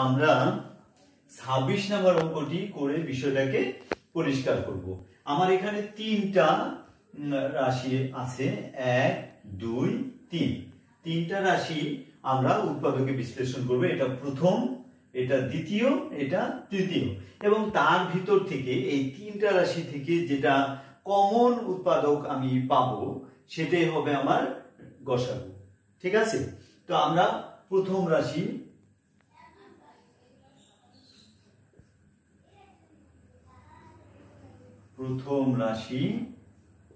আমরা 26 নম্বর অঙ্কটি করে বিষয়টাকে পরিষ্কার করব। আমার এখানে তিনটা রাশি আছে, 1 2 3। তিনটা রাশি আমরা উৎপাদকে বিশ্লেষণ করব। এটা প্রথম, এটা দ্বিতীয়, এটা তৃতীয়, এবং তার ভিতর থেকে এই তিনটা রাশি থেকে যেটা কমন উৎপাদক আমি পাবো সেটাই হবে আমার গসাগু। ঠিক আছে? তো আমরা প্রথম রাশি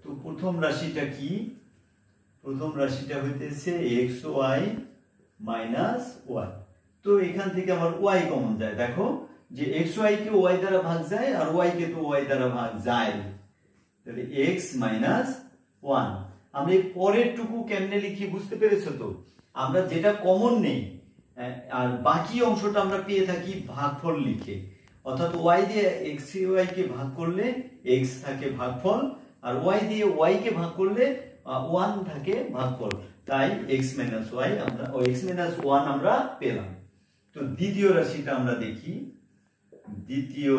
তো প্রথম রাশিটা কি? প্রথম রাশিটা হইতেছে xy মাইনাস ওয়াই। তো এখান থেকে আমার y কমন যায়। দেখো যে xy কে y দ্বারা ভাগ যায় আর y কে তো y দ্বারা ভাগ যায়, তাহলে x মাইনাস 1। আমরা এই পরের টুকু কেমনে লিখি বুঝতে পেরেছো তো? আমরা যেটা কমন নেই আর বাকি অংশটা আমরা পেয়ে থাকি ভাগফল লিখে, অর্থাৎ y দিয়ে xy কে ভাগ করলে x থাকে ভাগফল, আর y দিয়ে y কে ভাগ করলে 1 থাকে ভাগফল, তাই x মাইনাস y আমরা x মাইনাস 1 আমরা পেলাম। তো দ্বিতীয় রাশিটা আমরা দেখি। দ্বিতীয়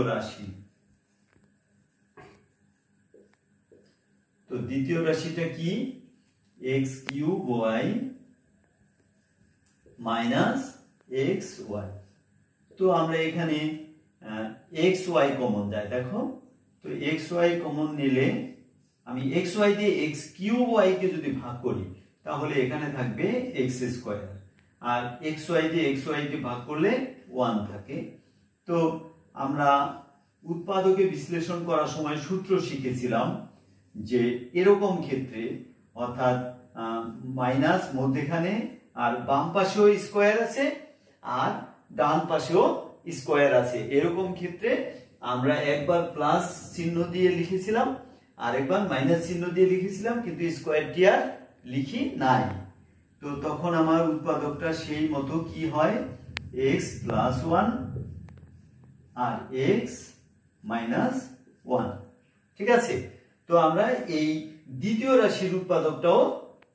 রাশিটা কি? x cube y minus xy। তো আমরা এখানে xy কমন যায়। দেখো তো xy কমন নিলে আমি xy দিয়ে x কিউব y কে যদি ভাগ করি তাহলে এখানে থাকবে x স্কয়ার, আর xy দিয়ে xy কে ভাগ করলে 1 থাকে। তো আমরা উৎপাদকে বিশ্লেষণ করার সময় সূত্র শিখেছিলাম যে এরকম ক্ষেত্রে, অর্থাৎ মাইনাস মধ্যখানে আর বাম পাশেও স্কয়ার আছে আর ডান পাশেও স্কয়ার আছে, এরকম ক্ষেত্রে আমরা একবার প্লাস চিহ্ন দিয়ে লিখেছিলাম আর একবার মাইনাস চিহ্ন দিয়ে লিখেছিলাম, কিন্তু স্কয়ারটি আর লিখি নাই। তো তখন আমার উৎপাদকটা সেই মতো কি হয়, x প্লাস 1 আর x মাইনাস 1। ঠিক আছে? তো আমরা এই দ্বিতীয় রাশির উৎপাদকটাও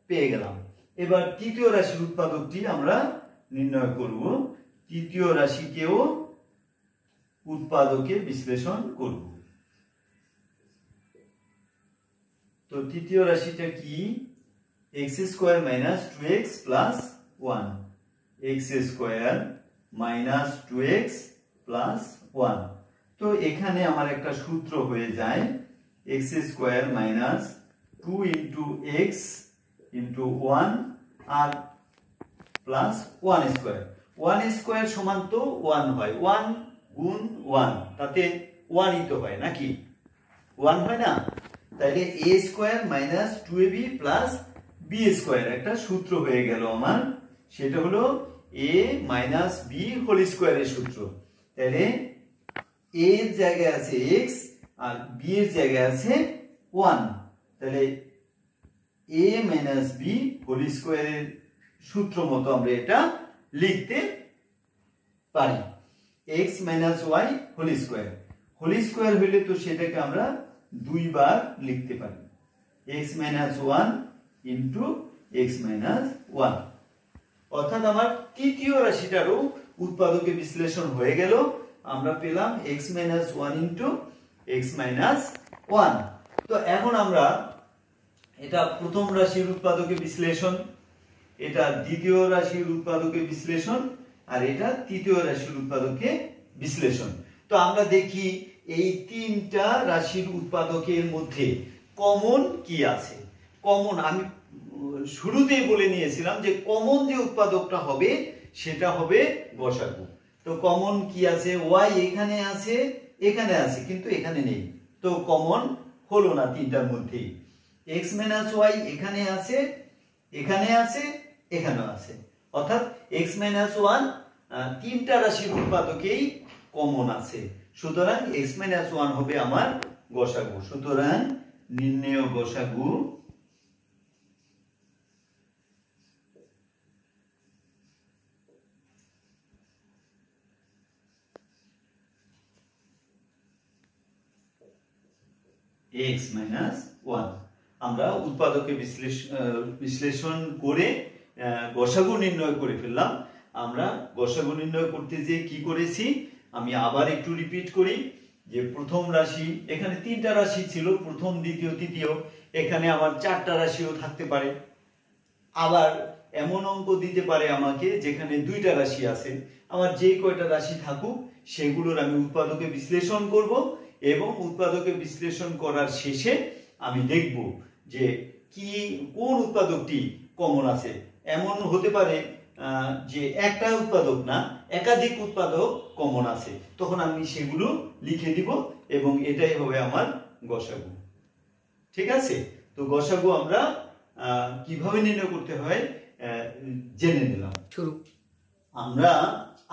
পেয়ে গেলাম। এবার তৃতীয় রাশির উৎপাদকটি আমরা নির্ণয় করব। তৃতীয় রাশিকেও উৎপাদকে বিশ্লেষণ করব। তো তৃতীয় রাশিটা কি? x square minus 2x plus 1, x square minus 2x plus 1। তো এখানে আমার একটা সূত্র হয়ে যায় x square minus 2 into x into 1 আর প্লাস 1 স্কয়ার। 1 স্কয়ার সমান তো 1 হয়, 1 গুণ 1 তাতে 1ই তো হয় নাকি? 1 হয় না? তাইলে a square minus 2ab plus b square একটা সূত্র হয়ে গেল আমার, সেটা হলো a মাইনাস b হোল স্কয়ারের সূত্র। তাহলে a এর জায়গায় আছে x আর b এর জায়গায় আছে 1, তাহলে a মাইনাস b হোল স্কয়ারের সূত্র মতো আমরা এটা লিখতে পারি, x minus y whole square. Whole square হইলে তো সেটাকে আমরা দুইবার লিখতে পারি, x minus 1 into x minus 1। অর্থাৎ আমার তৃতীয় রাশিটারও উৎপাদকে বিশ্লেষণ হয়ে গেল। আমরা পেলাম x minus 1 into x minus 1। তো এখন আমরা এটা প্রথম রাশির উৎপাদকে বিশ্লেষণ, এটা দ্বিতীয় রাশির উৎপাদকে বিশ্লেষণ, আর এটা তৃতীয় রাশির উৎপাদকে বিশ্লেষণ। তো আমরা দেখি এই তিনটা রাশির উৎপাদকের মধ্যে কমন কি আছে। কমন আমি শুরুতেই বলে নিয়েছিলাম যে কমন যে উৎপাদকটা হবে সেটা হবে গসাগু। তো কমন কি আছে? y এখানে আছে, এখানে আছে, কিন্তু এখানে নেই, তো কমন হলো না তিনটার মধ্যেই। x মাইনাস y এখানে আছে, এখানে আছে, এখানেও আছে, অর্থাৎ x মাইনাস 1 তিনটা রাশির উৎপাদকেই কমন আছে। সুতরাং x মাইনাস 1 হবে আমার গসাগু। সুতরাং নির্ণেয় গসাগু x মাইনাস 1। আমরা উৎপাদকে বিশ্লেষণ করে গসাগু নির্ণয় করে ফেললাম। আমরা গসাগু নির্ণয় করতে যে কি করেছি আমি আবার একটু রিপিট করি যে প্রথম রাশি এখানে তিনটা রাশি ছিল প্রথম দ্বিতীয় তৃতীয় এখানে আমার চারটা রাশিও থাকতে পারে আবার এমন অঙ্ক দিতে পারে আমাকে যেখানে দুইটা রাশি আছে আমার যে কয়টা রাশি থাকুক সেগুলোর আমি উৎপাদকে বিশ্লেষণ করব এবং উৎপাদকে বিশ্লেষণ করার শেষে আমি দেখব যে কি কোন উৎপাদকটি কমন আছে এমন হতে পারে যে একটা উৎপাদক না একাধিক উৎপাদক কমন আছে তখন আমি সেগুলো লিখে দিব এবং এটাই হবে আমার গসাগু ঠিক আছে তো গসাগু আমরা কিভাবে নির্ণয় করতে হয় জেনে নিলাম শুরু আমরা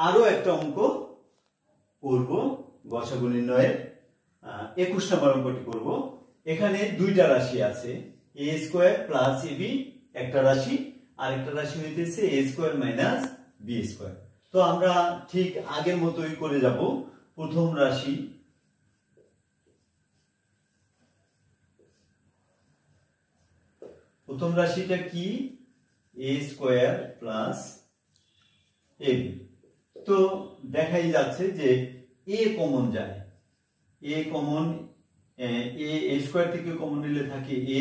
আরো একটা অঙ্ক করব গসাগু নির্ণয়ের 21 নম্বর অঙ্কটি করব এখানে দুইটা রাশি আছে a স্কয়ার প্লাস ab একটা রাশি আর একটা রাশি হইতেছে a square minus b square তো আমরা ঠিক আগের মতোই করে যাব প্রথম রাশি প্রথম রাশিটা কি a স্কয়ার প্লাস ab তো দেখাই যাচ্ছে যে a কমন যায় a কমন a স্কয়ার থেকে কমন নিলে থাকে a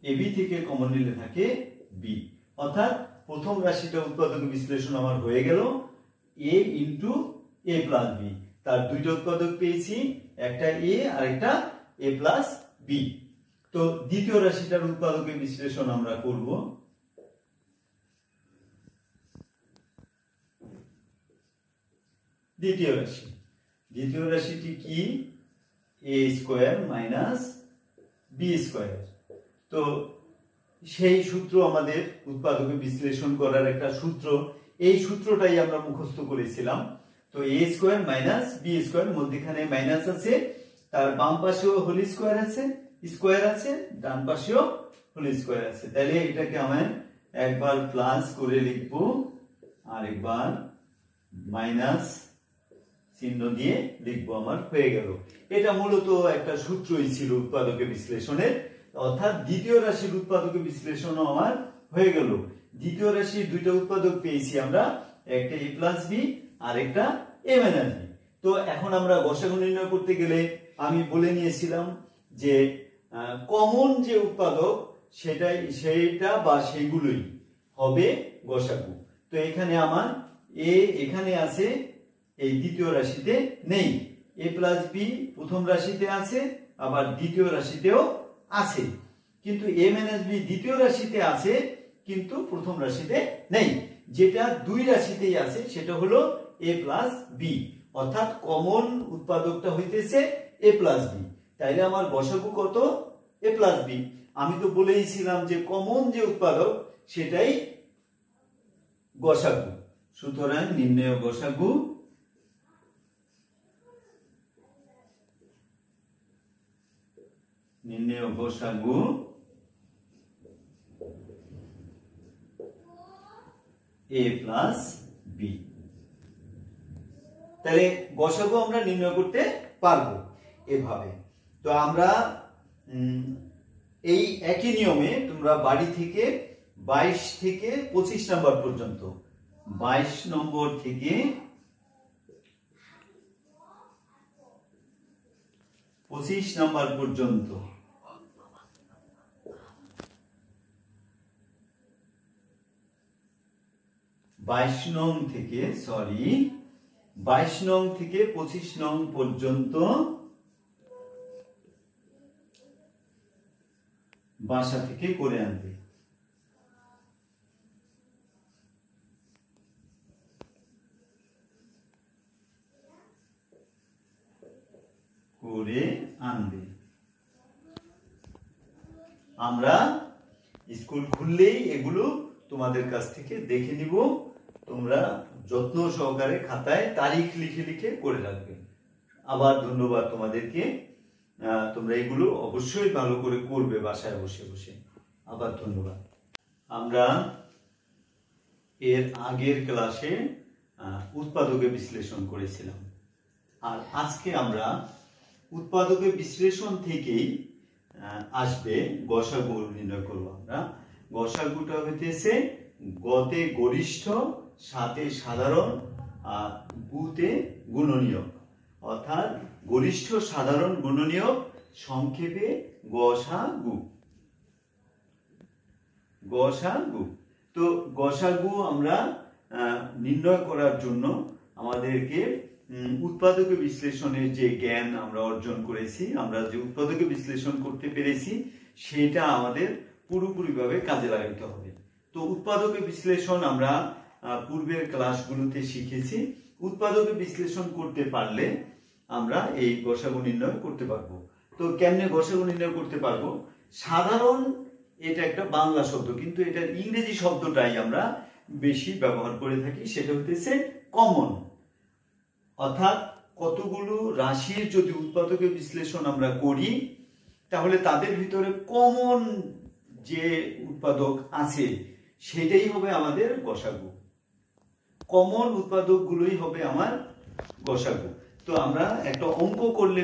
ab থেকে কমন নিলে থাকে b অর্থাৎ প্রথম রাশিটা উৎপাদক বিশ্লেষণ আমার হয়ে গেল a into a plus b তার দুইটা উৎপাদক পেয়েছি একটা a আর একটা a প্লাস b তো দ্বিতীয় রাশিটার উৎপাদকের বিশ্লেষণ আমরা করব দ্বিতীয় রাশিটি কি a square minus b square তো সেই সূত্র আমাদের উৎপাদকে বিশ্লেষণ করার একটা সূত্র এই সূত্রটাই আমরা মুখস্থ করেছিলাম তো a square minus b square মধ্যখানে মাইনাস আছে তার বাম পাশেও হোল স্কয়ার আছে ডান পাশেও হোল স্কয়ার আছে তাহলে এটাকে আমি একবার প্লাস করে লিখব আর একবার মাইনাস চিহ্ন দিয়ে লিখবো আমার হয়ে গেল এটা মূলত একটা সূত্রই ছিল উৎপাদকে বিশ্লেষণের অর্থাৎ দ্বিতীয় রাশির উৎপাদকে বিশ্লেষণও আমার হয়ে গেল দ্বিতীয় রাশির দুইটা উৎপাদক পেয়েছি আমরা একটা a প্লাস b আর একটা a মাইনাস b তো এখন আমরা গসাগু নির্ণয় করতে গেলে আমি বলে নিয়েছিলাম যে কমন যে উৎপাদক সেটা বা সেগুলোই হবে গসাগু তো এখানে আমার a এখানে আছে এই দ্বিতীয় রাশিতে নেই a প্লাস b প্রথম রাশিতে আছে আবার দ্বিতীয় রাশিতেও আছে কিন্তু a মাইনাস b দ্বিতীয় রাশিতে আছে কিন্তু প্রথম রাশিতে নেই যেটা দুই রাশিতেই আছে সেটা হলো a প্লাস b অর্থাৎ কমন উৎপাদকটা হইতেছে a প্লাস b তাইলে আমার গসাগু কত a প্লাস b আমি তো বলেইছিলাম যে কমন যে উৎপাদক সেটাই গসাগু সুতরাং নির্ণয় গসাগু a প্লাস b তাহলে গসাগু আমরা নির্ণয় করতে পারবো এভাবে তো আমরা এই একই নিয়মে তোমরা বাড়ি থেকে 22 থেকে 25 নম্বর পর্যন্ত 22 নম্বর থেকে 25 নম্বর পর্যন্ত বাইশ নং থেকে 25 নং পর্যন্ত বাসা থেকে করে আনবে আমরা স্কুল খুললেই এগুলো তোমাদের কাছ থেকে দেখে নিব তোমরা যত্ন সহকারে খাতায় তারিখ লিখে লিখে করে রাখবে আবার ধন্যবাদ তোমাদেরকে তোমরা এগুলো অবশ্যই ভালো করে করবে বাসায় বসে বসে আবার ধন্যবাদ আমরা এর আগের ক্লাসে উৎপাদকে বিশ্লেষণ করেছিলাম আর আজকে আমরা উৎপাদকে বিশ্লেষণ থেকেই আসবে গসাগু নির্ণয় করব আমরা গসাগুটা হইতেছে গতে গরিষ্ঠ সাথে সাধারণ আর গুতে গুণনীয়ক, অর্থাৎ গরিষ্ঠ সাধারণ গুণনীয়ক, সংক্ষেপে গসাগু। গসাগু। তো গসাগু আমরা নির্ণয় করার জন্য আমাদেরকে উৎপাদকে বিশ্লেষণের যে জ্ঞান আমরা অর্জন করেছি, আমরা যে উৎপাদকে বিশ্লেষণ করতে পেরেছি, সেটা আমাদের পুরোপুরিভাবে কাজে লাগাতে হবে। তো উৎপাদকে বিশ্লেষণ আমরা পূর্বের ক্লাসগুলোতে শিখেছি। উৎপাদকে বিশ্লেষণ করতে পারলে আমরা এই গসাগু নির্ণয় করতে পারবো। তো কেমনে গসাগু নির্ণয় করতে পারবো? সাধারণ এটা একটা বাংলা শব্দ, কিন্তু এটার ইংরেজি শব্দটাই আমরা বেশি ব্যবহার করে থাকি, সেটা হচ্ছে কমন। অর্থাৎ কতগুলো রাশির যদি উৎপাদকে বিশ্লেষণ আমরা করি, তাহলে তাদের ভিতরে কমন যে উৎপাদক আছে সেটাই হবে আমাদের গসাগু। কমন উৎপাদকগুলোই হবে আমার গসাগু। তো আমরা একটা অঙ্ক করলে